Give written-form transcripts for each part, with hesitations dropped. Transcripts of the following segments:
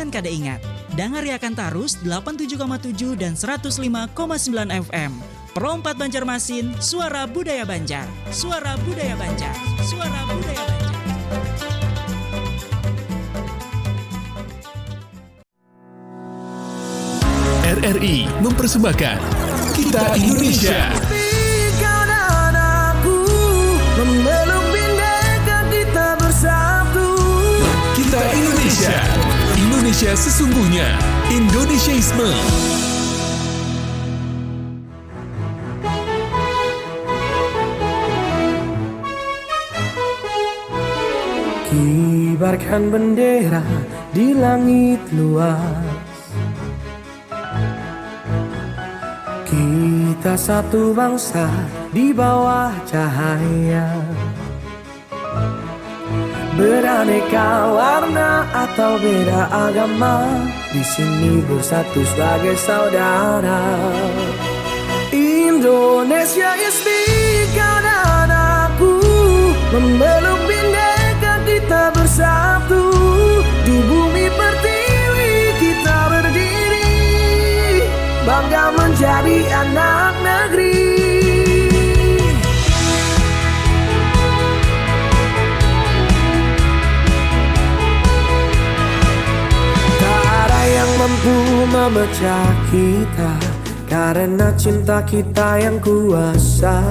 Jangan kada ingat, dengar Yakan Tarus 87,7 dan 105,9 FM. Pro 4 Banjarmasin, Suara Budaya Banjar. Suara Budaya Banjar. Suara Budaya Banjar. RRI mempersembahkan Kita Indonesia. Kau dan aku memeluk bindeka kita bersatu. Kita Indonesia. Indonesia sesungguhnya. Indonesiaisme. Kibarkan bendera di langit luas. Kita satu bangsa di bawah cahaya. Beraneka warna atau beda agama, di sini bersatu sebagai saudara. Indonesia is big, kau dan aku memeluk bindeka kita bersatu. Di bumi pertiwi kita berdiri, bangga menjadi anak negeri. Tak ada yang mampu memecah kita, karena cinta kita yang kuasa.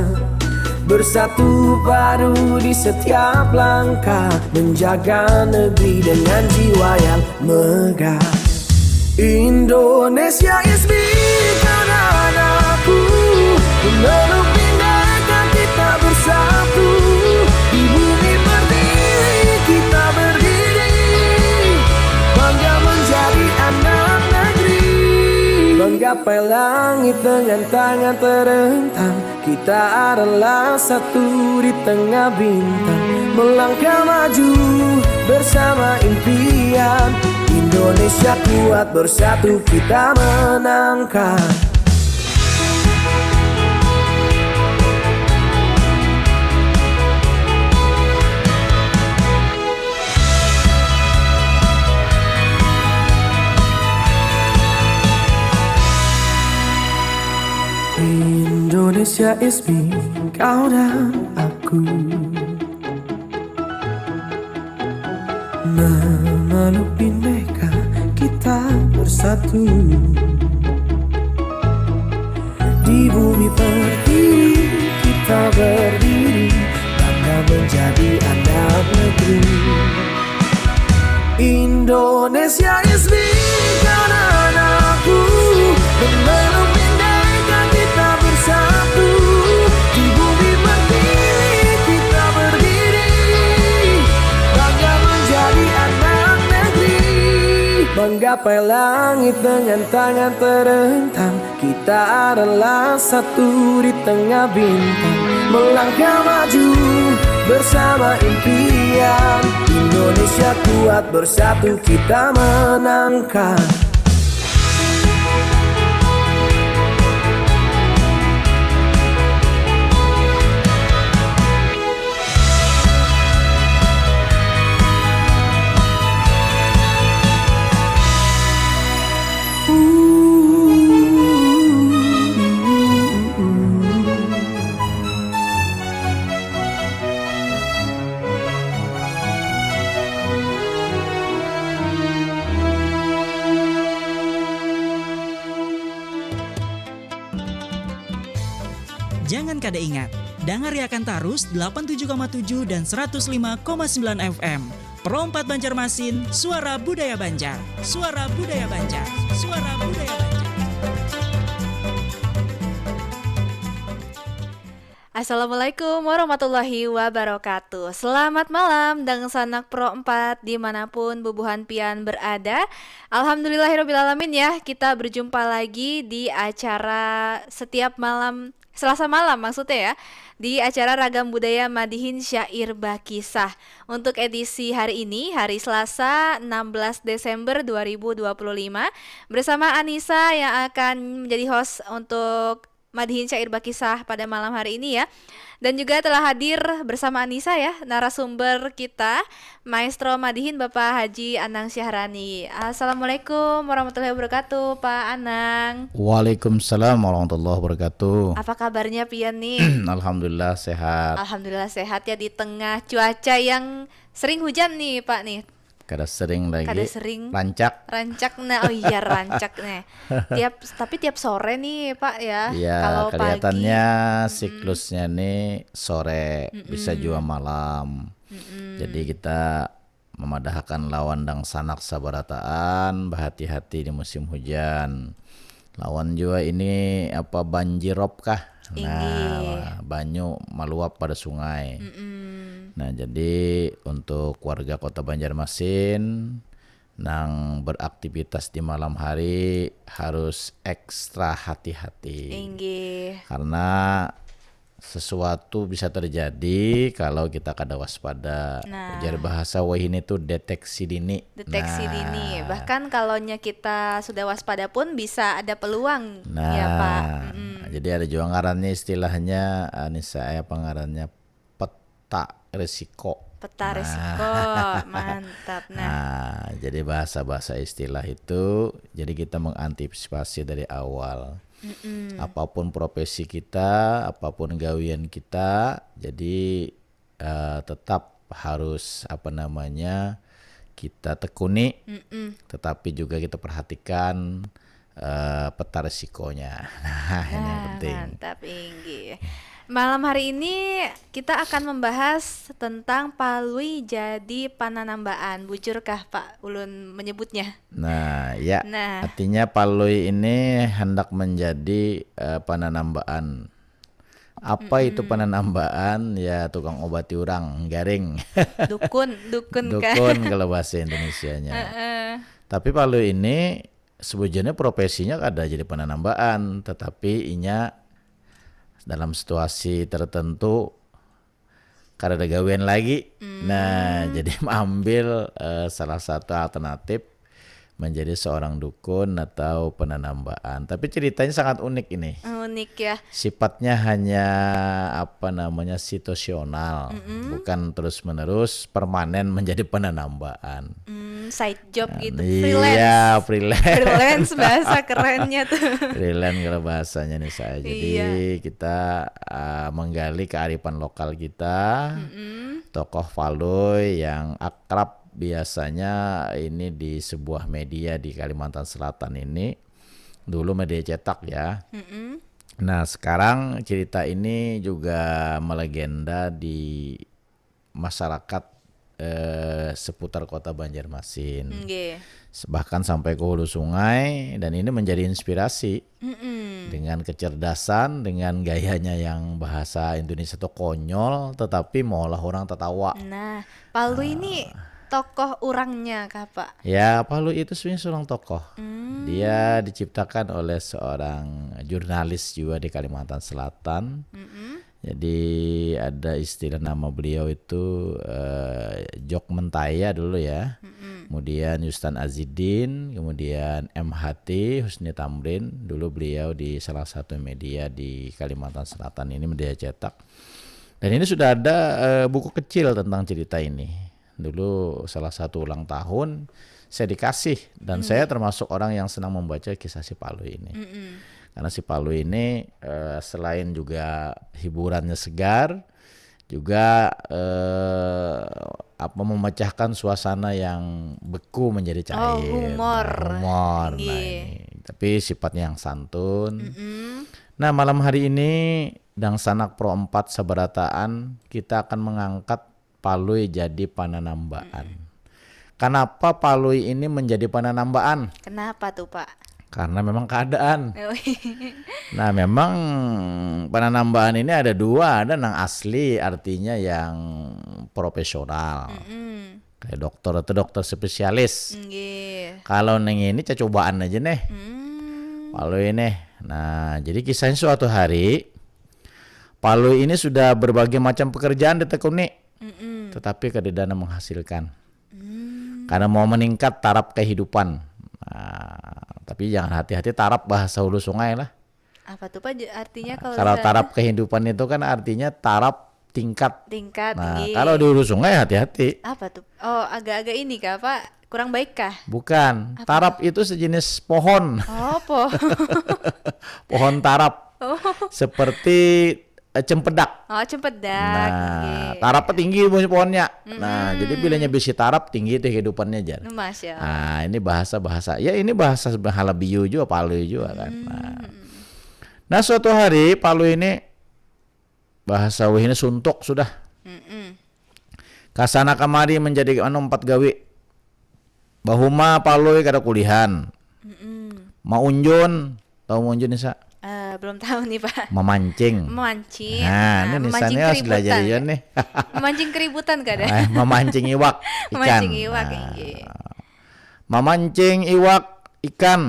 Bersatu padu di setiap langkah, menjaga negeri dengan jiwa yang megah. Indonesia is big, kau dan aku memeluk bindeka kita bersatu. Di bumi pertiwi kita berdiri, bangga menjadi anak negeri. Menggapai langit dengan tangan terentang, kita adalah satu di tengah bintang. Melangkah maju bersama impian, Indonesia kuat bersatu kita menangkan. Indonesia is me, kau dan aku memeluk bindeka kita bersatu. Di bumi pertiwi kita berdiri, bangga menjadi anak negeri. Indonesia is me, kau dan aku memeluk bindeka kita bersatu. Di bumi pertiwi kita berdiri, bangga menjadi anak negeri. Menggapai langit dengan tangan terentang, kita adalah satu di tengah bintang. Melangkah maju bersama impian, Indonesia kuat bersatu kita menangkan. Jangan kada ingat, dengar Yakan Tarus 87,7 dan 105,9 FM. Pro 4 Banjarmasin, Suara Budaya Banjar. Suara Budaya Banjar. Suara Budaya Banjar. Assalamualaikum warahmatullahi wabarakatuh. Selamat malam dengan sanak Pro 4 dimanapun bubuhan pian berada. Alhamdulillahirrabbilalamin ya, kita berjumpa lagi di acara setiap malam, Selasa malam maksudnya ya, di acara Ragam Budaya Madihin Syair Bakisah. Untuk edisi hari ini, hari Selasa 16 Desember 2025, bersama Anissa yang akan menjadi host untuk Madihin Syair Bakisah pada malam hari ini ya. Dan juga telah hadir bersama Anissa ya, narasumber kita, Maestro Madihin Bapak Haji Anang Syahrani. Assalamualaikum warahmatullahi wabarakatuh, Pak Anang. Waalaikumsalam warahmatullahi wabarakatuh. Apa kabarnya pian nih? Alhamdulillah sehat. Alhamdulillah sehat ya di tengah cuaca yang sering hujan nih Pak nih. Kada sering lagi. Kada sering. Rancak. Oh iya rancak nih. Tapi tiap sore nih Pak ya. Iya, Kalau kelihatannya pagi, siklusnya nih sore bisa juga malam. Jadi kita memadahkan lawan dang sanak sabarataan, berhati-hati di musim hujan. Lawan juga ini apa banjirop kah? Nah, banyu meluap pada sungai. Nah, jadi untuk warga Kota Banjarmasin nang beraktivitas di malam hari harus ekstra hati-hati. Karena sesuatu bisa terjadi kalau kita kada waspada. Ujar bahasa wahini itu deteksi dini. Deteksi dini. Bahkan kalau kita sudah waspada pun bisa ada peluang ya Pak. Jadi ada juga ngarannya istilahnya Anissa pengarannya peta risiko. Peta risiko, mantap. Nah, jadi bahasa-bahasa istilah itu jadi kita mengantisipasi dari awal. Apapun profesi kita, apapun gawian kita, jadi tetap harus kita tekuni, tetapi juga kita perhatikan peta risikonya. Nah, ini yang penting. Mantap, Inggi. Malam hari ini kita akan membahas tentang palui jadi pananambaan. Bujurkah Pak Ulun menyebutnya? Nah, ya. Artinya palui ini hendak menjadi pananambaan. Apa itu pananambaan? Ya tukang obati orang, garing. Dukun kalau bahasa Indonesianya. Tapi palui ini sebujurnya profesinya ada jadi pananambaan, tetapi inya dalam situasi tertentu kada ada gawean lagi. Nah, jadi ambil salah satu alternatif menjadi seorang dukun atau penanambaan. Tapi ceritanya sangat unik ini. Unik ya. Sifatnya hanya situasional, bukan terus-menerus permanen menjadi penanambaan. Side job gitu, freelance. Iya, freelance bahasa kerennya tuh. Freelance kalau bahasanya nih saya. Jadi kita menggali kearifan lokal kita, tokoh palui yang akrab biasanya ini di sebuah media di Kalimantan Selatan ini. Dulu media cetak ya. Nah, sekarang cerita ini juga melegenda di masyarakat seputar Kota Banjarmasin. Bahkan sampai ke hulu sungai, dan ini menjadi inspirasi dengan kecerdasan, dengan gayanya yang bahasa Indonesia itu konyol tetapi malah orang tertawa. Nah, palui ini tokoh orangnya kah Pak? Ya, palui itu sebenarnya seorang tokoh. Dia diciptakan oleh seorang jurnalis juga di Kalimantan Selatan. Jadi ada istilah nama beliau itu Jok Mentaya dulu ya. Kemudian Yustan Azidin, kemudian MHT Husni Tamrin. Dulu beliau di salah satu media di Kalimantan Selatan ini, media cetak. Dan ini sudah ada buku kecil tentang cerita ini. Dulu salah satu ulang tahun saya dikasih, dan saya termasuk orang yang senang membaca kisah si Palui ini. Karena si Palui ini selain juga hiburannya segar, juga memecahkan suasana yang beku menjadi cair. Humor. Nah, ini. Tapi sifatnya yang santun. Nah, malam hari ini Dang Sanak Pro 4 Sabarataan kita akan mengangkat palui jadi pananambaan. Kenapa palui ini menjadi pananambaan? Kenapa tuh Pak? Karena memang keadaan. Nah, memang penanambaan ini ada dua, ada yang asli artinya yang profesional. Kayak dokter atau dokter spesialis. Kalau neng ini cobaan aja nih. Palui ini. Nah, jadi kisahnya suatu hari palui ini sudah berbagai macam pekerjaan ditekuni. Tetapi kededana menghasilkan. Karena mau meningkat taraf kehidupan. Nah, tapi jangan hati-hati taraf bahasa hulu sungai lah. Apa tuh Pak artinya kalau Kalau misalnya taraf kehidupan itu kan artinya taraf tingkat. tingkat Nah, tinggi? kalau di hulu sungai hati-hati. Apa tuh? Oh, agak-agak ini kah Pak? Kurang baik kah? Bukan, tarap itu sejenis pohon, Oh, po. pohon tarap, Oh, seperti cempedak. oh cempedak. Nah, Nggih. tarapnya tinggi pohonnya. Nah, jadi bilanya bisi tarap tinggi itu kehidupannya jar. Masya Allah. Nah, ini bahasa-bahasa. Ya ini bahasa Halabiyu juga, Palu juga kan. Nah, suatu hari Palu ini bahasa ini suntuk sudah. Kasana kamari menjadi empat gawe. Bahuma Palu kada kulihan. Maunjun, tahu maunjun Nisa? Belum tahu nih Pak. Memancing. Memancing. Nah, ini memancing Nisanya harus belajar keributan. ya nih. Memancing keributan kada? Memancing iwak ikan. Memancing iwak. Nah, Nggih. memancing iwak ikan.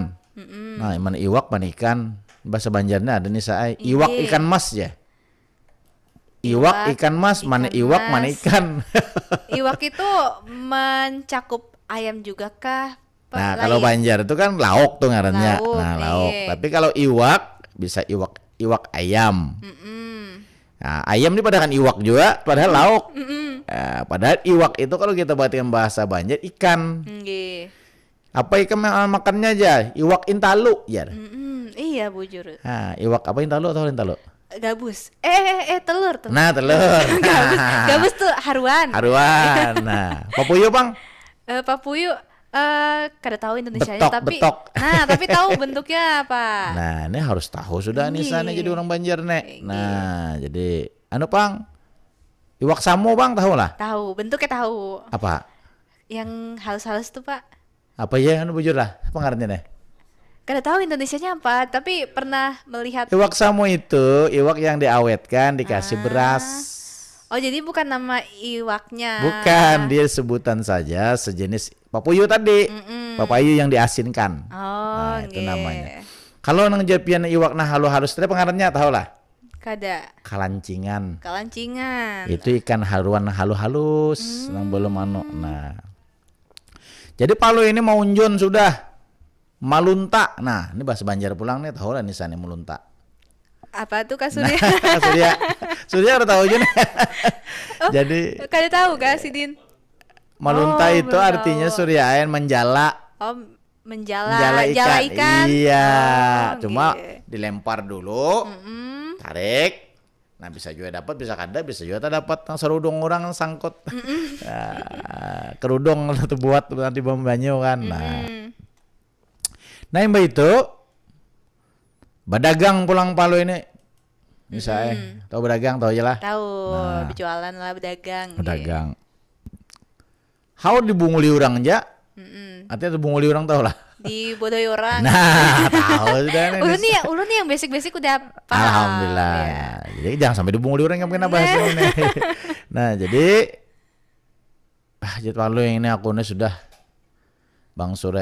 Nah, mana iwak mana ikan? Bahasa Banjarnya ada nih saya. Iwak Iya. ikan mas ya. Iwak ikan mas, mana ikan iwak mana mas. ikan. Iwak itu mencakup ayam juga kah? Pak? Nah, kalau Lain? Banjar itu kan lauk tuh ngarannya. Lauk, Nah, lauk. iya. Tapi kalau iwak bisa iwak ayam. Nah, ayam ini padahal kan iwak juga, padahal lauk. Nah, padahal iwak itu kalau kita batin bahasa Banjar ikan. Nggih. Apa ikan makannya aja? Iwak intalu ya. Iya bujur. Nah, iwak apa intalu atau intalu? Gabus. Telur tuh. Nah, telur. Gabus. Gabus tuh haruan. Haruan. Nah, papuyo bang. Papuyu kada tahu Indonesianya Betok, tapi betok. Nah, tapi tahu bentuknya apa. Nah, ini harus tahu sudah nih sana jadi orang Banjar nek. Nah, jadi anu pang. Iwak samo bang tahu lah. Tahu, bentuknya tahu. Apa? Yang halus-halus tuh, Pak. Apa ya anu bujur lah. Apa ngarannya nih? Kada tahu Indonesianya apa, tapi pernah melihat. Iwak samo itu iwak yang diawetkan dikasih beras. Oh, jadi bukan nama iwaknya. Bukan, dia sebutan saja sejenis papuyu tadi. Papayu yang diasinkan. Oh, Nah, itu nggih. namanya. Kalau nang japian iwak nah halus tadi pengarannya tahu lah. Kada. Kalancingan. Kalancingan. Itu ikan haluan halus nang belum anu. Nah. Jadi Palu ini mau unjun sudah. Malunta. Nah, ini bahasa Banjar pulang nih tahu lah nih sana mulunta. Apa tuh Kak Surya? Surya udah tahu aja nih. Jadi Kada tahu Kak Sidin. malunta Oh, itu belum artinya tahu. suryaen menjala. Oh, jala ikan. Iya, Oh, cuma nggih. dilempar dulu. Tarik. Nah, bisa juga dapat, bisa kada, bisa juga tak dapat. Serudung orang sangkut. Nah, kerudung itu buat nanti bom banyu kan. Nah, yang itu berdagang pulang Palu ini. Misalnya, tahu berdagang tahu aja lah. Tahu, Nah. berjualan lah berdagang. Berdagang. How dibunguli orang aja. Artinya dibunguli orang tahu lah. Dibodohi orang. Nah, tahu sudah nih. Ulun nih yang basic-basic udah paham. Alhamdulillah. Ya. Jadi jangan sampai dibunguli orang yang kena bahasa ini. Nah, jadi jadi Palu yang ini aku ini sudah Bang Sure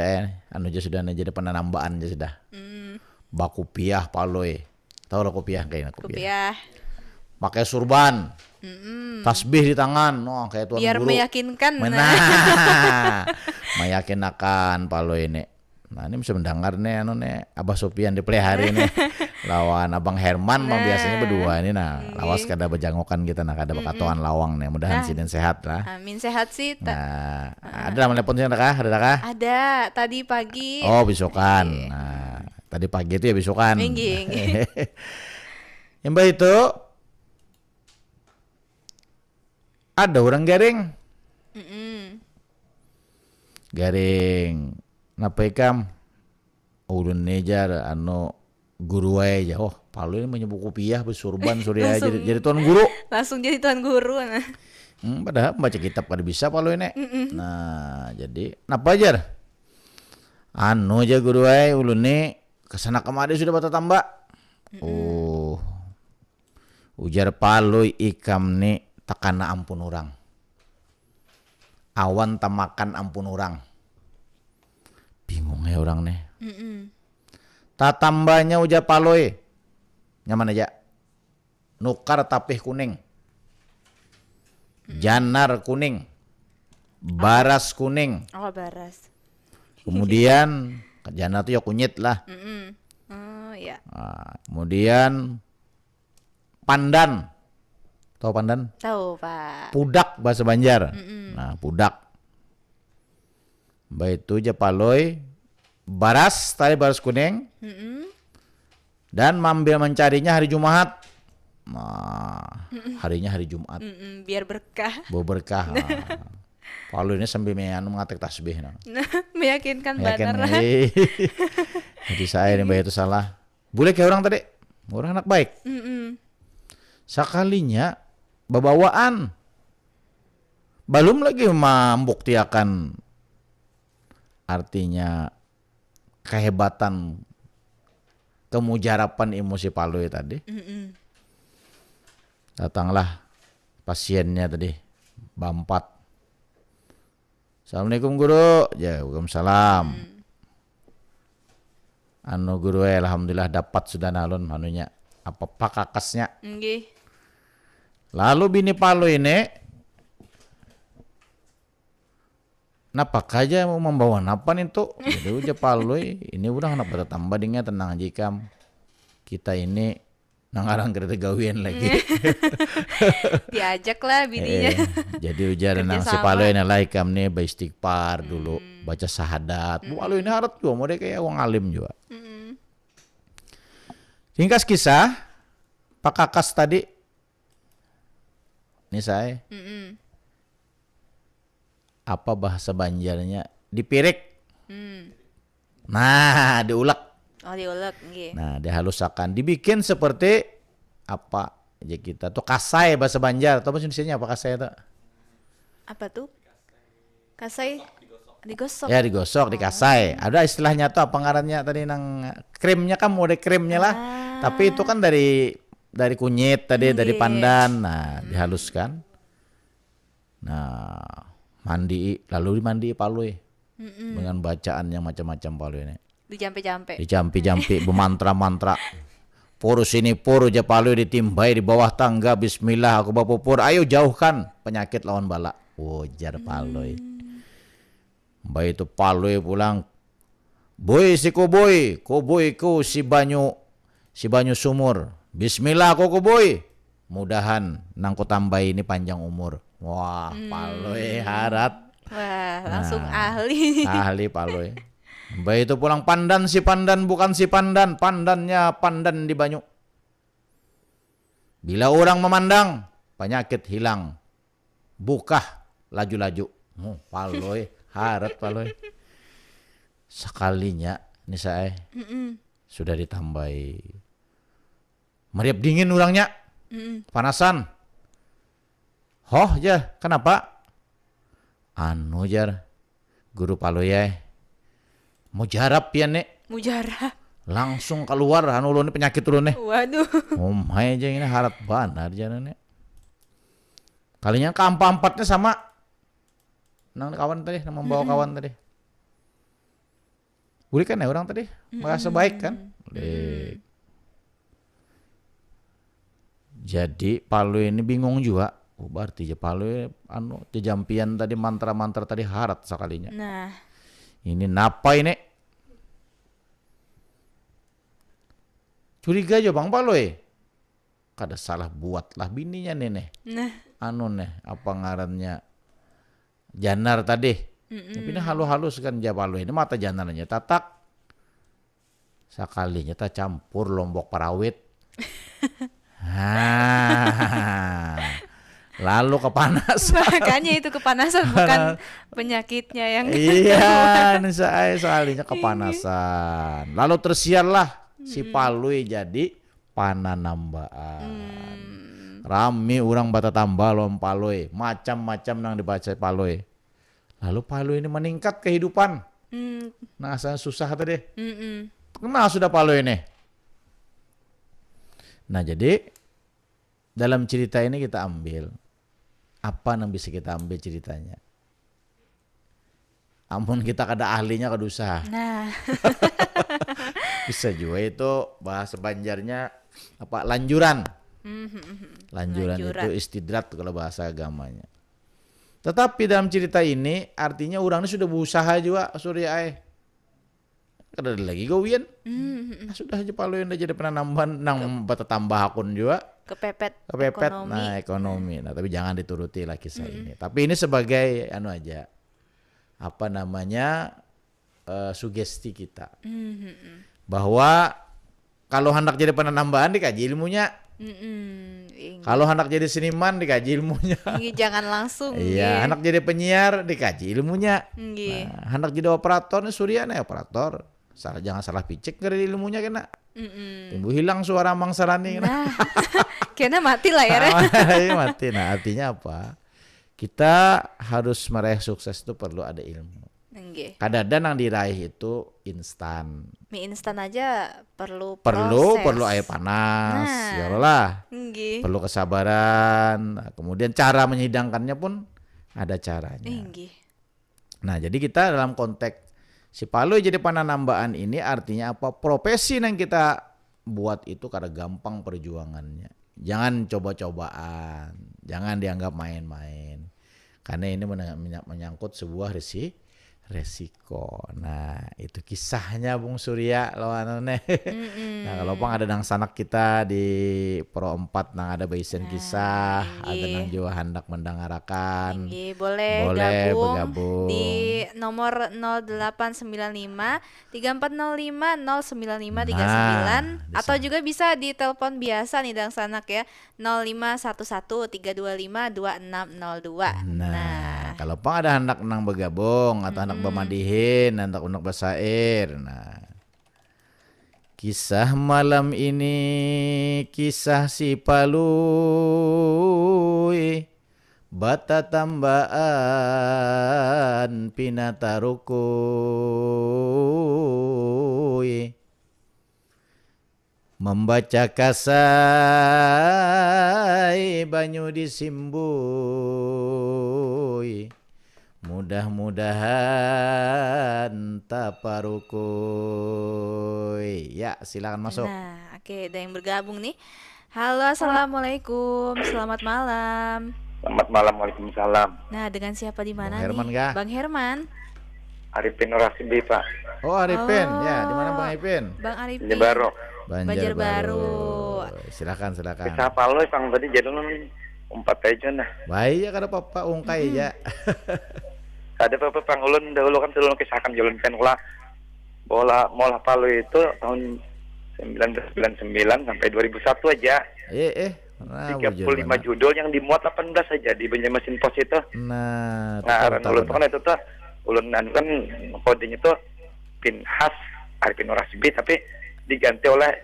anu aja sudah jadi penanambaan aja sudah. Bakupiah Palu. Tahu lah kopiah kayaknya kopiah. Rupiah. Pakai surban. Tasbih di tangan. Oh, kayak tuan Biar guru. meyakinkan. Nah, meyakinkan Palu ini. Nah, ini bisa mendengar nih anu nih Abah Sopian di hari ini lawan Abang Herman mah biasanya berdua ini nah lawas kada bejangokan kita nah kada bakatoan lawang nih mudahan sidin sehat lah. Amin sehat sih. Nah, ada nama telepon sih ada kah? Ada kah? Ada tadi pagi. Oh, besokan. Nah, tadi pagi itu ya besokan. Nggih. Yang mbak itu ada orang garing. Garing. Napa ikam? Ulun nejar anu guru aja. Oh, Palu ini menyebut kopiah bersurban surya jadi tuan guru. Langsung jadi tuan guru. Nah. Padahal baca kitab kada bisa Palu ini. Nah, jadi napa aja? Anu aja guru aja ulun nih kesana kemari sudah bata tambah. Oh. Ujar Palu ikam nih takana ampun orang. Awan tamakan ampun orang. Bingung ya orang nih. Tatambahnya ujar Palu nyaman aja. Nukar tapih kuning. Janar kuning. Baras kuning. Oh, baras. Kemudian janar tuh ya kunyit lah. Oh, iya. Nah, kemudian pandan. Tahu pandan? Tahu, Pak. Pudak bahasa Banjar. Nah, pudak. Baik itu japaloi, baras, tadi baras kuning. Dan mambil mencarinya hari Jumat. Nah, harinya hari Jumat. Biar berkah. Bawa berkah. Palu ini sambil mengatek tasbih. Nah. Meyakinkan Yakin, benar. jadi saya ini baik itu salah. Boleh kayak orang tadi. Orang anak baik. Sekalinya bawaan. Belum lagi membuktikan artinya kehebatan kemujarapan emosi Palu tadi. Datanglah pasiennya tadi, Bampat. Assalamualaikum guru. Ya, waalaikumsalam. Anu guru alhamdulillah dapat sudah nalun anunya apa pakakasnya. Nggih. Lalu bini Palu ini napak aja mau membawa napan itu. Jadi udah Palu ini udah kenapa tambah dingnya tenang aja kam. Kita ini nangarang kereta gawian lagi. Diajak lah bininya. Jadi ujar nang si Palu ini lah ikam nih beristighfar dulu, baca syahadat. Palu ini harus juga mau dia kayak wong alim juga. Ringkas kisah, Pak Kakas tadi, ini saya, apa bahasa Banjarnya? Dipirik. Nah, diulek. Oh, diulek, nggih. Nah, dihalusakan, dibikin seperti apa aja kita tuh kasai bahasa Banjar. Tahu bahasa Indonesianya apa kasai itu? Apa tuh? Kasai digosok. Ya digosok, dikasai. Ada istilahnya tuh apa ngarannya tadi nang krimnya kan mau ada krimnya lah. Tapi itu kan dari kunyit tadi, dari pandan. Nah, dihaluskan. Nah, mandi lalu dimandi Palu dengan bacaan yang macam-macam Palu ini. Dijampi-jampi bermantra-mantra. Pur sini pur aja Palu ditimbai di bawah tangga. Bismillah aku bawa pur. Ayo jauhkan penyakit lawan bala. Ujar Palu. Baik itu Palu pulang. Boy si koboy ku si banyu sumur. Bismillah aku koboy. Mudahan nangku tambah ini panjang umur. Wah, Palu harat. Wah, langsung ahli. Ahli Palu. Baik itu pulang pandan si pandan bukan si pandan. Pandannya pandan di banyu. Bila orang memandang, penyakit hilang. Bukah laju-laju. Palu harat Palu. Sekalinya ini saya sudah ditambahi. Meriap dingin orangnya. Panasan. Hoh jar, kenapa? Anu jar, guru Palu ya. Mujarab ya nek. Mujarab. Langsung keluar anu ulun penyakit ulun nih. Waduh. Omai aja ini harap banar jar nek. Kalinya keempat-empatnya sama. Nang kawan tadi, nang membawa kawan tadi. Boleh kan ya orang tadi? Merasa baik kan? Jadi Palu ini bingung juga. Berarti aja Palu anu jampian tadi mantra-mantra tadi harat sekalinya. Nah. Ini napa ini? Curiga aja Bang Palu kada salah buatlah bininya nih. Nah. Anu nih apa ngarannya? Janar tadi. Tapi ini halus-halus kan Palu ini mata janarnya tatak. Sekalinya tak campur lombok parawit. Lalu kepanasan. Makanya itu kepanasan bukan penyakitnya yang iya, saya soalnya kepanasan. Lalu tersiarlah si Palu jadi pananambaan. Rame orang bata tambah lom Palu, macam-macam nang dibaca Palu. Lalu Palu ini meningkat kehidupan. Nah, saya susah tadi. Kenal sudah Palu ini. Nah, jadi dalam cerita ini kita ambil apa yang bisa kita ambil ceritanya. Ampun kita kada ahlinya kada usah. Nah. Bisa juga itu bahasa Banjarnya apa lanjuran. Lanjuran itu istidrat kalau bahasa agamanya. Tetapi dalam cerita ini artinya orang ini sudah berusaha juga Surya Kada ada lagi gawian. Sudah aja palu yang jadi penambahan nang bata tambah akun juga. Kepepet Kepepet ekonomi. ekonomi. Nah, tapi jangan dituruti lah kisah ini. Tapi ini sebagai aja apa namanya sugesti kita. Bahwa kalau hendak jadi penambahan dikaji ilmunya. Kalau hendak jadi seniman dikaji ilmunya. Jangan langsung. Iya, hendak jadi penyiar dikaji ilmunya. Nggih. Nah, hendak jadi operator nih Surya nih operator. Jangan salah picek dari ilmunya kena. Timbul hilang suara mangsarani kena. Nah, kayaknya mati lah ya. Mati. Nah, artinya apa? Kita harus meraih sukses itu perlu ada ilmu. Nggih. Kadang-kadang yang diraih itu instan. Mie instan aja perlu Perlu proses. air panas, Nah. ya lah. Nggih. Perlu kesabaran. Nah, kemudian cara menyidangkannya pun ada caranya. Nggih. Nah, jadi kita dalam konteks si palu jadi pananambaan ini artinya apa? Profesi yang kita buat itu karena gampang perjuangannya. Jangan coba-cobaan, jangan dianggap main-main. Karena ini menyangkut sebuah resiko. Nah, itu kisahnya Bung Surya lawanane. Nah, kalau pang ada nang sanak kita di Pro 4 nang ada baisen kisah, ada nang juga hendak mendengarkan. Nggih, boleh bergabung di nomor 0895 3405 09539 bisa. atau juga bisa di telepon biasa nih Dang Sanak ya 0511 325 2602. Nah, kalau pang ada hendak nang bergabung atau hendak bermandihin, hendak bersair. Nah, kisah malam ini kisah si Palui bata tambaan pinatarukui membaca kasai banyu disimbui mudah-mudahan taparukui. Ya, silakan masuk. Nah, oke, ada yang bergabung nih. Halo, assalamualaikum, selamat malam. Selamat malam, waalaikumsalam. Nah, dengan siapa di mana Bang Herman nih? kah? Bang Herman. Arifin Nurasibi, Pak. Oh, Arifin. Oh. Ya, di mana Bang Arifin? Bang Arifin. Jebaro. Banjarbaru. Silakan. Kisah Palu pang tadi jadi umpat aja nah. Baik ya kada apa-apa ungkai ya. Ada apa pang ulun dahulu kan ulun kisahkan ulun kan bola Palu itu tahun 1999 sampai 2001 aja. Nah, 35 judul yang dimuat 18 aja di Banjarmasin Pos itu. Nah, Ulun kan itu tuh ulun kan kodenya tuh Pinhas Arifin Nurasibi tapi diganti oleh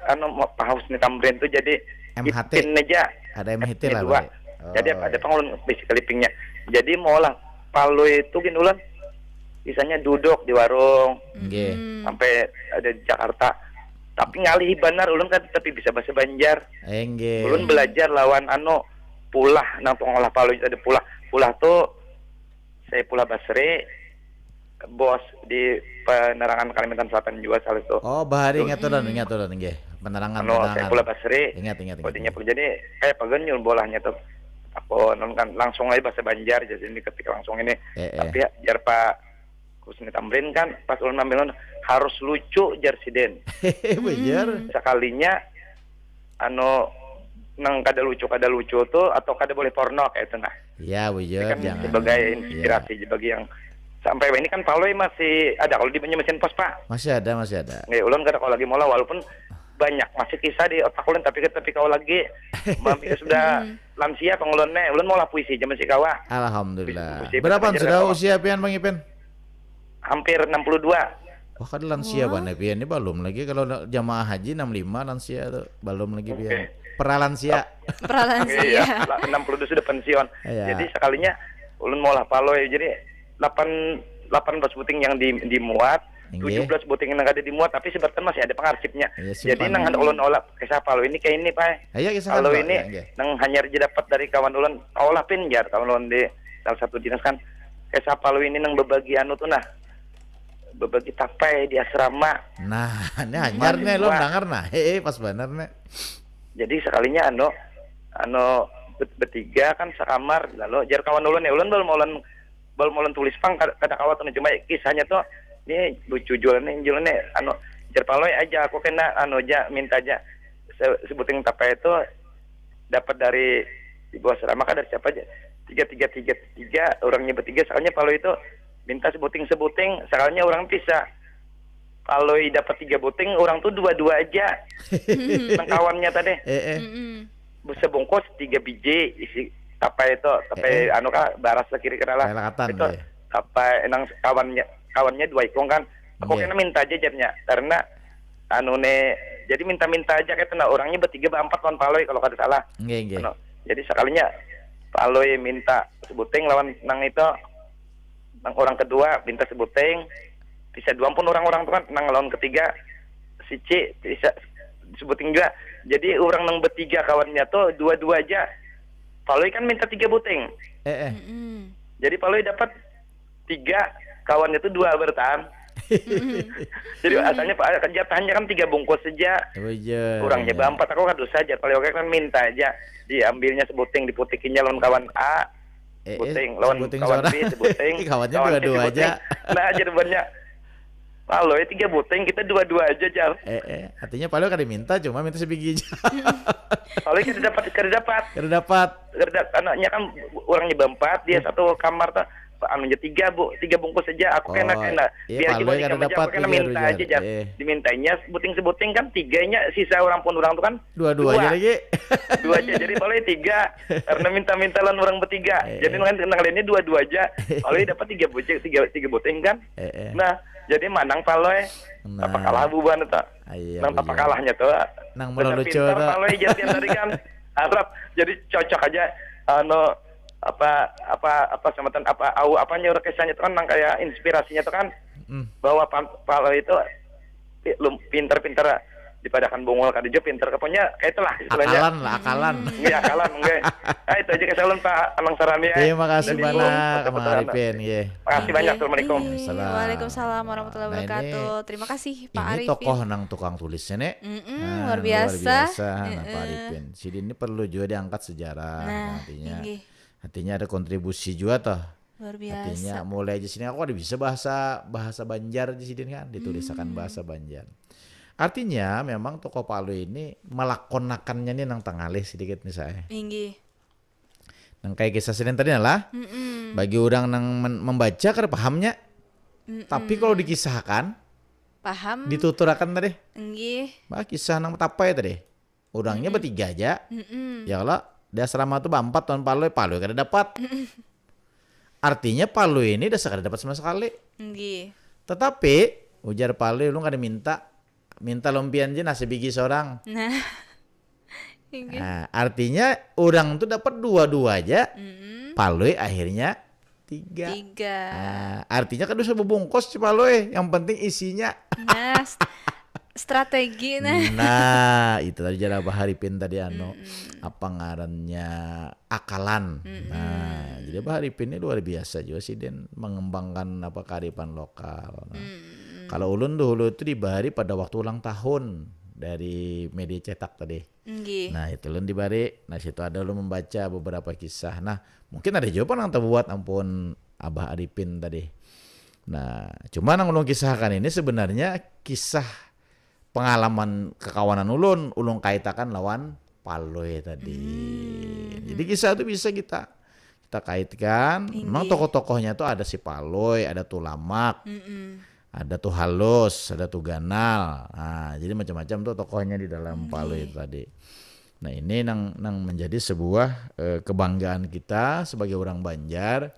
Pak Husni Tamrin tuh jadi MHT. Ipin aja. Ada MHT lah. dua. Jadi ada pengulun basic clippingnya. Jadi mau lah Palu itu gini ulun misalnya duduk di warung Nggih. sampai ada di Jakarta. Tapi ngalih benar ulun kan tapi bisa bahasa Banjar. Nggih. Ulun belajar lawan Pulah nang pengolah Palu itu ada Pulah tuh saya Pulah Basri bos di penerangan Kalimantan Selatan juga salah itu. Oh, bahari ingat tuh nggih. Penerangan. Saya Pulah Basri. Ingat. Kodenya jadi kayak pegenyul bolahnya tuh. Aku kan langsung aja bahasa Banjar jadi ini ketika langsung ini. Tapi jar Pak Husni Tamrin kan pas ulun ambil harus lucu jar siden. Bener. Sekalinya nang kada lucu tuh atau kada boleh porno kayak itu nah. Ya, bener. Kan sebagai inspirasi bagi yang sampai ini kan Palu masih ada kalau di Banjarmasin Pos Pak. Masih ada. Nggih, ulun kada kalau lagi mola walaupun banyak masih kisah di otak ulun tapi kalau lagi sudah lansia pengulunnya ulun mau lah puisi zaman si kawa. Alhamdulillah. Puisi Berapa Banjar sudah kawa. usia pian Bang Ipin? Hampir 62. Wah, kan lansia Bang Pian ini belum lagi kalau jamaah haji 65 lansia tuh belum lagi pian. Pralansia. Iya, 62 sudah pensiun. Iya. Jadi sekalinya ulun mau lah Palu jadi 18 buting yang dimuat, Nggih. 17 buting yang ada dimuat tapi sebenarnya masih ada pengarsipnya. Iya, Jadi simpan. nang ulun olah kisah Palu ini kayak ini Pak. Ayo kisah Palu Pak. ini Ya, nggih. nang hanya dapat dari kawan ulun olah pinjar kawan ulun di salah satu dinas kan kisah Palu ini nang berbagi tuh nah. Berbagi tapai di asrama. Nah, ini hanyar nih lo denger nah. Pas bener nih. Jadi sekalinya bertiga kan sekamar lalu jar kawan ulun ya ulun belum ulun tulis pang kata kawan tuh cuma kisahnya tuh Ini lucu jualannya anu jar paloy aja aku kena anu aja minta aja sebuting tapa itu dapat dari di bawah asrama kan dari siapa aja 3 orangnya bertiga soalnya paloy itu minta sebuting soalnya orang bisa paloy dapat 3 buting orang tuh 2 aja nang kawannya tadi sebungkus 3 biji isi tapa itu anu kan baras kiri kena lah itu tapa nang kawannya 2 ikong kan aku kena minta aja jarnya karena anu jadi minta aja kayak orangnya bertiga 4 ton paloy kalau kada salah anu, jadi sekalinya paloy minta sebuting lawan nang itu nang orang kedua minta sebuting bisa 2 pun orang-orang tuh kan nang lawan ketiga si C bisa sebuting juga jadi orang nang bertiga kawannya tuh 2 aja paloy kan minta 3 buting jadi paloy dapat 3 kawannya tuh 2 bertahan jadi asalnya jatahnya kan 3 bungkus saja kurangnya 4 aku kan dosa aja paling oke kan minta aja diambilnya sebuting diputikinnya lawan kawan A sebuting lawan kawan B sebuting kawannya 2 aja nah jadi banyak paloy 3 buting kita 2 aja Jal artinya paloy kan diminta cuma minta sebiji aja paloy kada dapat anaknya kan orangnya 4 dia satu kamar tuh anunya 3 bungkus saja aku kena biar paloy kita kada dapat aku kena minta aja Jal dimintainya sebuting kan 3-nya sisa orang tuh kan 2 aja lagi 2 aja jadi paloy 3 karena minta lan orang bertiga jadi nang lainnya 2 aja paloy dapat 3 buting kan nah jadi manang paloy apa kalah buban eta nang apa kalahnya tuh nang melucu tuh paloy jadi tadi kan harap jadi cocok aja anu apa samatan apanya udah kesannya itu kan nang kayak inspirasinya tuh kan bahwa paloy itu pinter dipadakan bungul kadijo pinter pokoknya kayak itulah istilahnya akalan enggak itu aja kesalahan Pak Anang Sarani terima kasih banyak Kang Arifin makasih banyak. Assalamualaikum. Waalaikumsalam warahmatullahi wabarakatuh. Terima kasih Pak Arifin. Ini tokoh nang tukang tulisnya nek luar biasa Pak Arifin jadi ini perlu juga diangkat sejarah artinya ada kontribusi juga toh luar biasa artinya mulai di sini aku ada bisa bahasa Banjar di sini kan dituliskan bahasa Banjar. Artinya memang tokoh paloy ini melakonakannya nih nang tengalih sedikit nih saya. Nang kayak kisah sini tadi lah. Bagi orang nang membaca kada pahamnya. Tapi kalau dikisahkan paham. Dituturakan tadi. Bah kisah nang tapa ya tadi. Orangnya bertiga aja. Ya kalau di asrama tuh 4 ton paloy kada dapat. Artinya paloy ini udah kada dapat sama sekali. Tetapi ujar paloy lu kada minta lumpian aja nasi biji seorang. Nah, artinya orang tuh dapat 2 aja. Paloy akhirnya 3. Artinya kan bisa bungkus si paloy. Yang penting isinya. Nah, strategi Nah, itu tadi jara Baharipin tadi apa ngarannya akalan. Nah, jadi Baharipin ini luar biasa juga sih dan mengembangkan kearifan lokal. Kalau ulun dulu itu dibari pada waktu ulang tahun dari media cetak tadi. Nah itu ulun dibari. Nah situ ada ulun membaca beberapa kisah. Nah mungkin ada jawaban yang terbuat ampun Abah Arifin tadi. Nah cuma yang ulun kisahkan ini sebenarnya kisah pengalaman kekawanan ulun kaitakan lawan paloy tadi. Jadi kisah itu bisa kita kaitkan. Memang tokoh-tokohnya tuh ada si paloy, ada Tulamak. Ada tuh halus, ada tuh ganal. Nah, jadi macam-macam tuh tokohnya di dalam paloy itu tadi. Nah, ini nang menjadi sebuah kebanggaan kita sebagai orang Banjar.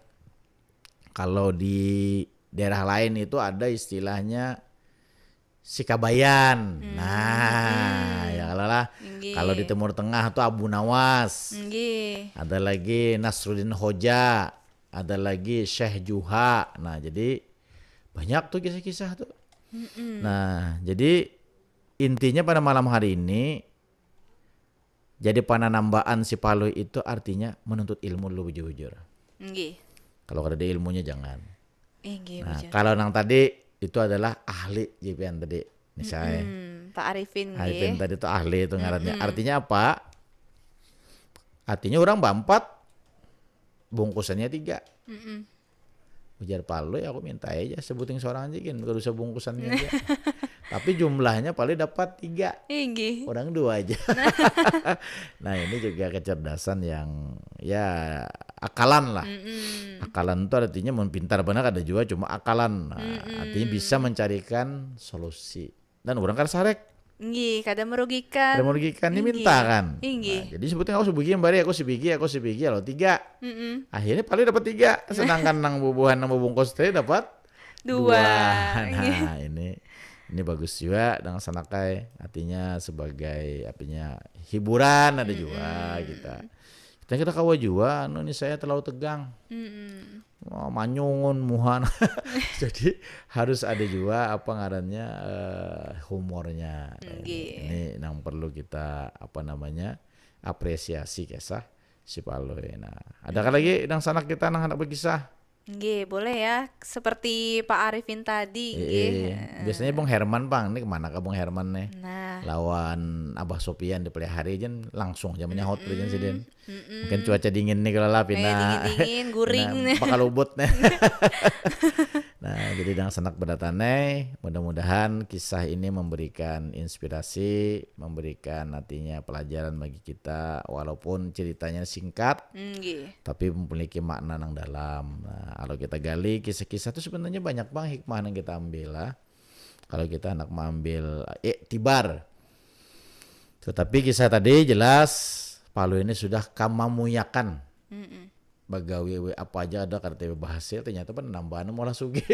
Kalau di daerah lain itu ada istilahnya Sikabayan. Nah, ya kalau di Timur Tengah tuh Abu Nawas. Ada lagi Nasruddin Hoja, ada lagi Syekh Juha. Nah, jadi banyak tuh kisah-kisah tuh. Nah, jadi intinya pada malam hari ini jadi pananambaan si paloy itu artinya menuntut ilmu dulu bujur-bujur. Kalau ada ilmunya jangan. Nah, kalau nang tadi itu adalah ahli JPN tadi misalnya. Pak Arifin. Arifin tadi itu ahli itu ngarannya. Artinya apa? Artinya orang 4 bungkusannya 3. ujar Paloy aku minta aja sebutin seorang aja kan kalau usah bungkusannya aja. Tapi jumlahnya paling dapat 3. Inggih. Orang 2 aja. Nah ini juga kecerdasan yang ya akalan lah. Akalan itu artinya pintar benar ada juga cuma akalan. Nah, artinya bisa mencarikan solusi. Dan orang kan sarek. Inggih, kadang merugikan. Ada merugikan diminta kan. Nah, jadi sebutnya aku sebigi bari aku sebigi lo 3. Akhirnya paling dapat 3. Sedangkan nang bubuhan nang bungkus teh dapat 2. Nah, ini bagus juga dengan sanakai artinya sebagai artinya hiburan ada juga kita kawa juga ini saya terlalu tegang. Manyungun muhan. Jadi harus ada juga apa ngarannya humornya. Ini yang perlu kita apresiasi kisah si Paloy. Nah, adakah lagi yang sanak kita nang hendak berkisah? Nggih, boleh ya. Seperti Pak Arifin tadi. Biasanya Bung Herman Bang, ini kemana ke Bung Herman nih? Nah. Lawan Abah Sopian di pelihari jen langsung jamnya hot jen sih Den. Mungkin cuaca dingin nih kalau lah dingin, guring. Bakal lubut nih. Nah, jadi dengan senak berdatane, mudah-mudahan kisah ini memberikan inspirasi, memberikan nantinya pelajaran bagi kita walaupun ceritanya singkat. Tapi memiliki makna yang dalam. Nah, kalau kita gali kisah-kisah itu sebenarnya banyak banget hikmah yang kita ambil lah. Kalau kita hendak mengambil iktibar. Tetapi kisah tadi jelas Paloy ini sudah kamamuyakan. Bagawi apa aja ada karena bahasa ternyata pun nambahan malah sugih.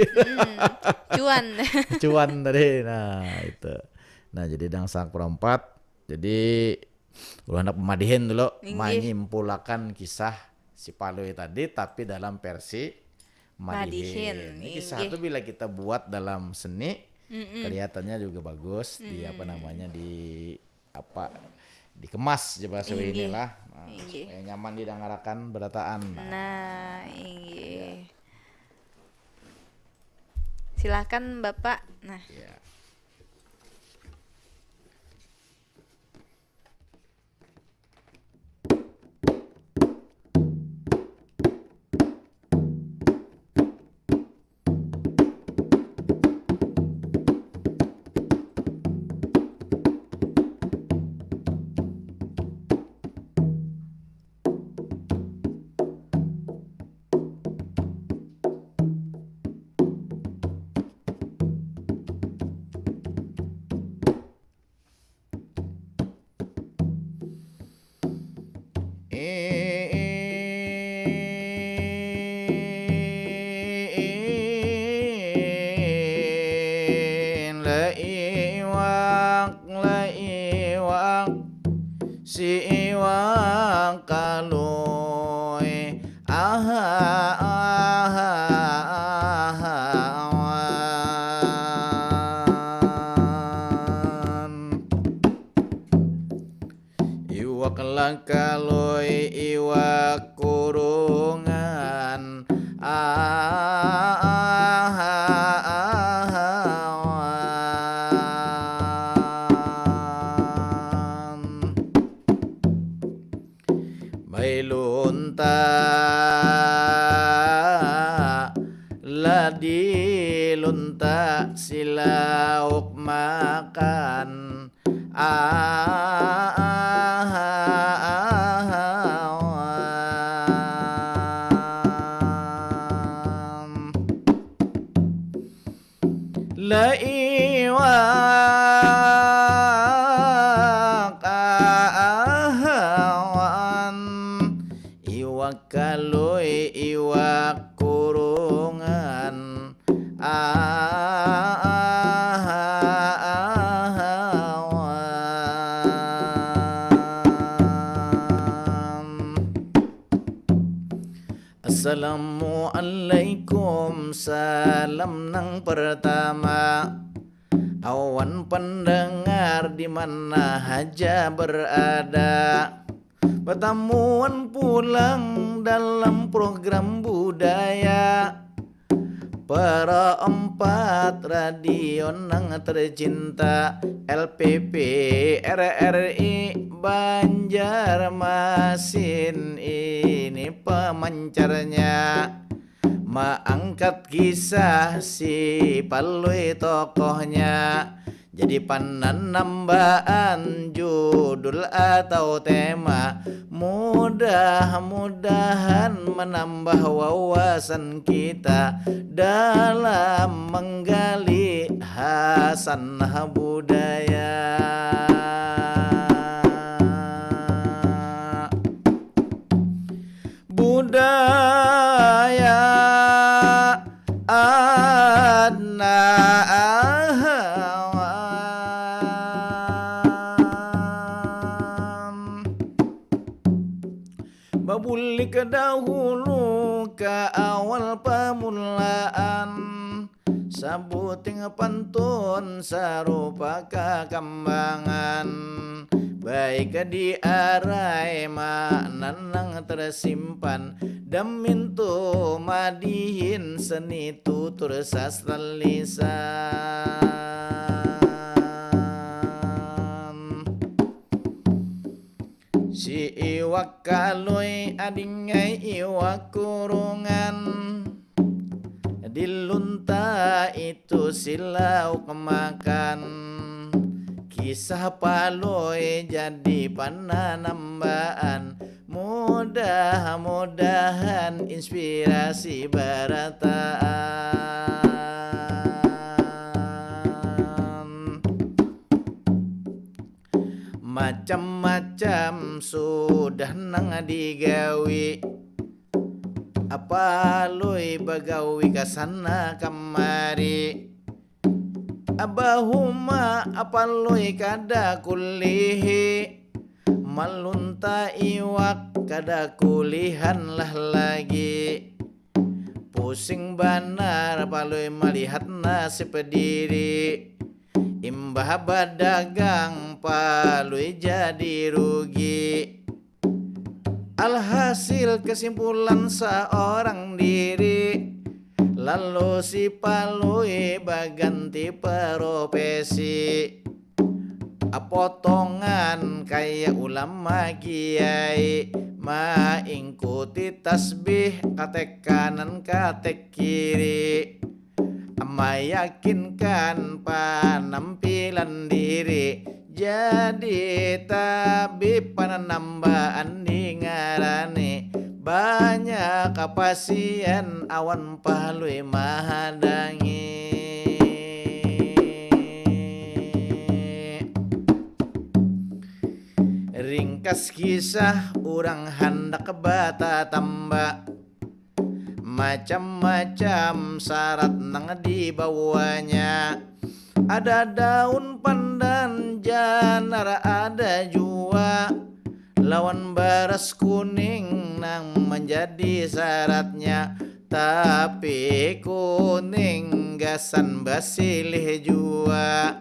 Cuan tadi. Nah, itu. Nah, jadi dang sang perempat. Jadi lu hendak pemadihin dulu menyimpulkan kisah si Paloy tadi tapi dalam versi madihin. Ini kisah itu bila kita buat dalam seni kelihatannya juga bagus dikemas je bahasa inilah. Nah, supaya nyaman didengarakan berataan. Silakan Bapak. Nah. Ya. Si iwak kaloy iwak kaloy iwak kurungan lunta silauk makan la iwak ahawan iwak kaloy iwak kurungan Assalamualaikum, salam nang pertama. Awan pendengar di mana haja berada, pertemuan pulang dalam program budaya. Perempat radio nang tercinta LPP RRI Banjarmasin ini pemancarnya Maangkat kisah si Palui tokohnya, jadi penambaan judul atau tema. Mudah-mudahan menambah wawasan kita dalam menggali hasanah budaya. Budaya babulik dahulu ke awal permulaan, sabuting pantun sarupa kekembangan, baik diarai makna nang tersimpan, damintu madihin seni tutur sastra lisan. Si iwak kaloi adingai iwak kurungan, dilunta itu silau kemakan. Kisah Paloi jadi penambaan, mudah-mudahan inspirasi barataan. Macam-macam sudah nang digawi, Paloi bagawi kasana kemari. Abahuma Paloi kada kulihi, malunta iwak kada kulihan lah lagi. Pusing banar Paloi melihat nasib diri, imbah badagang Paloi jadi rugi. Alhasil kesimpulan seorang diri, lalu si Paloi baganti profesi. Potongan kayak ulama kiai, maingkuti tasbih katek kanan katek kiri, meyakinkan penampilan diri, jadi tabib penambaan dingarani. Banyak pasien awan Paloi mahadangi. Ringkas kisah orang hendak bata tambah, macam-macam syarat nang dibawanya. Ada daun pandan janar, ada jua lawan baras kuning nang menjadi syaratnya. Tapi kuning gasan basilih jua.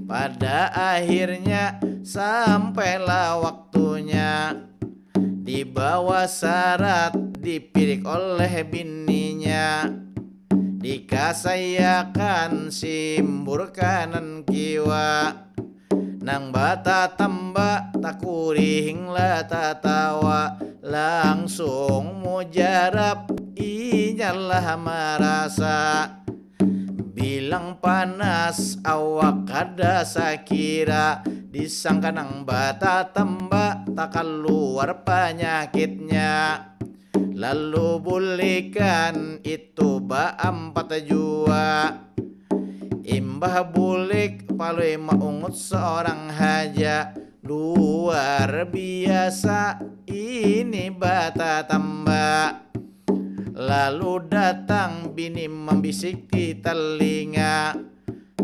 Pada akhirnya sampailah waktunya, dibawa syarat dipirik oleh bininya, dikasayakan simbur kanan kiwa. Nang bata tambak tak kurihing lah tatawa, langsung mujarab inyalah merasa. Bilang panas awak kada sakira, disangka nang bata tambak tak keluar penyakitnya. Lalu bulikan itu ba 4 jua, imbah bulik Paloi maungut seorang haja. Luar biasa ini bata tambak. Lalu datang bini membisik di telinga,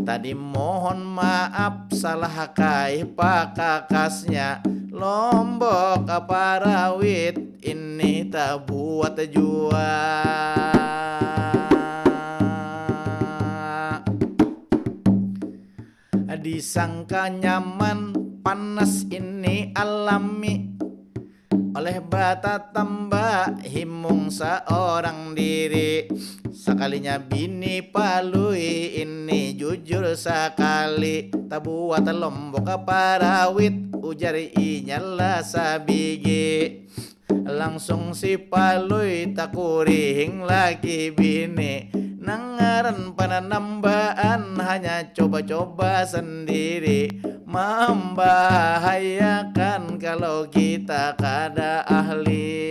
tadi mohon maaf salah kai pakakasnya. Lombok parawit ini tak buat jua. Disangka nyaman panas ini alami, oleh bata tambak himung seorang diri. Sekalinya bini Paloi ini jujur sekali, tak buat Lombok parawit ujar inyala sabigi. langsung si Palui tak kuring lagi bini. Nangaran penambaan hanya coba-coba sendiri, membahayakan kalau kita kada ahli.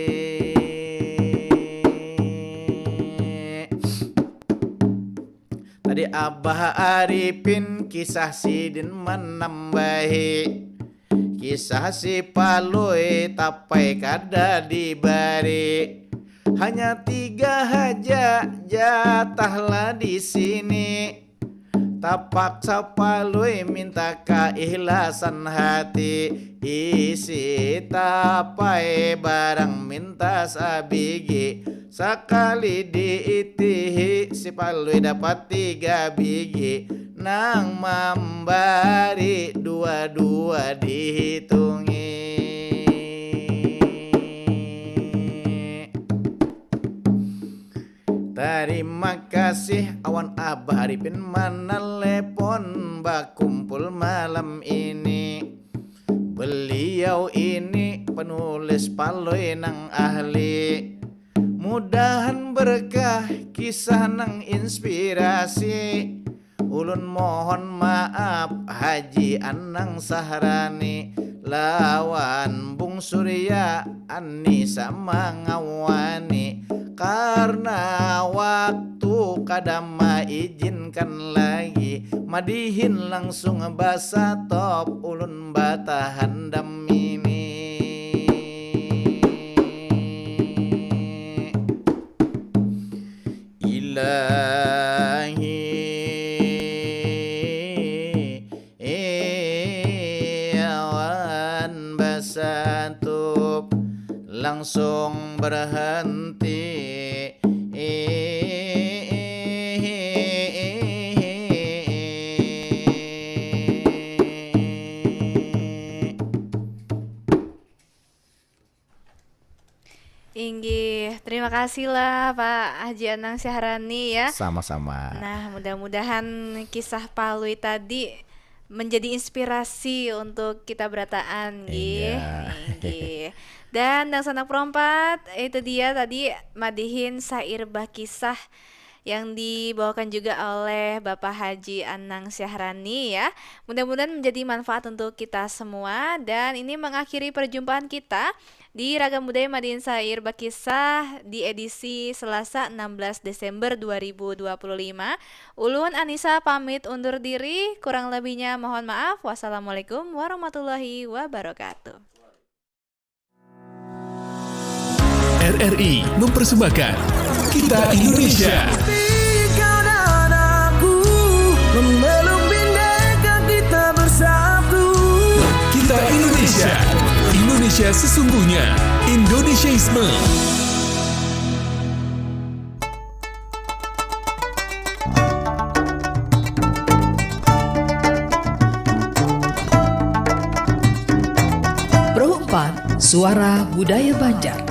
Tadi Abah Arifin kisah Sidin menambahi, kisah si Palui tapai kada dibari. Hanya 3 aja jatahlah di sini. Tapaksa Palui minta keikhlasan hati, isi tapai barang minta sabigi. Sekali diitihi si Palui dapat 3 biji, nang membari 2-2 dihitungi. Terima kasih awan Abah Arifin menelepon bakumpul malam ini. Beliau ini penulis Palui nang ahli, mudahan berkah kisah nang inspirasi. Ulun mohon maaf Haji Anang Sahrani, lawan Bung Surya Anisa mengawani, karena waktu kada maizinkan lagi. Madihin langsung basa top ulun batahan dam ini. Ilahi awan basa top langsung berhenti. Inggih, terima kasih lah Pak Haji Anang Syahrani ya. Sama-sama. Nah, mudah-mudahan kisah Palui tadi menjadi inspirasi untuk kita berataan nggih. Nggih. Dan Dang Sanak Perompat, itu dia tadi madihin sair bakisah yang dibawakan juga oleh Bapak Haji Anang Syahrani ya. Mudah-mudahan menjadi manfaat untuk kita semua. Dan ini mengakhiri perjumpaan kita di Ragam Budaya Madihin Sair Bakisah di edisi Selasa 16 Desember 2025. Ulun Anissa pamit undur diri, kurang lebihnya mohon maaf. Wassalamualaikum warahmatullahi wabarakatuh. RRI mempersembahkan Kita Indonesia. Kau dan aku memeluk bindeka kita bersatu. Kita Indonesia. Indonesia sesungguhnya. Indonesiaisme. Pro 4 Suara Budaya Banjar.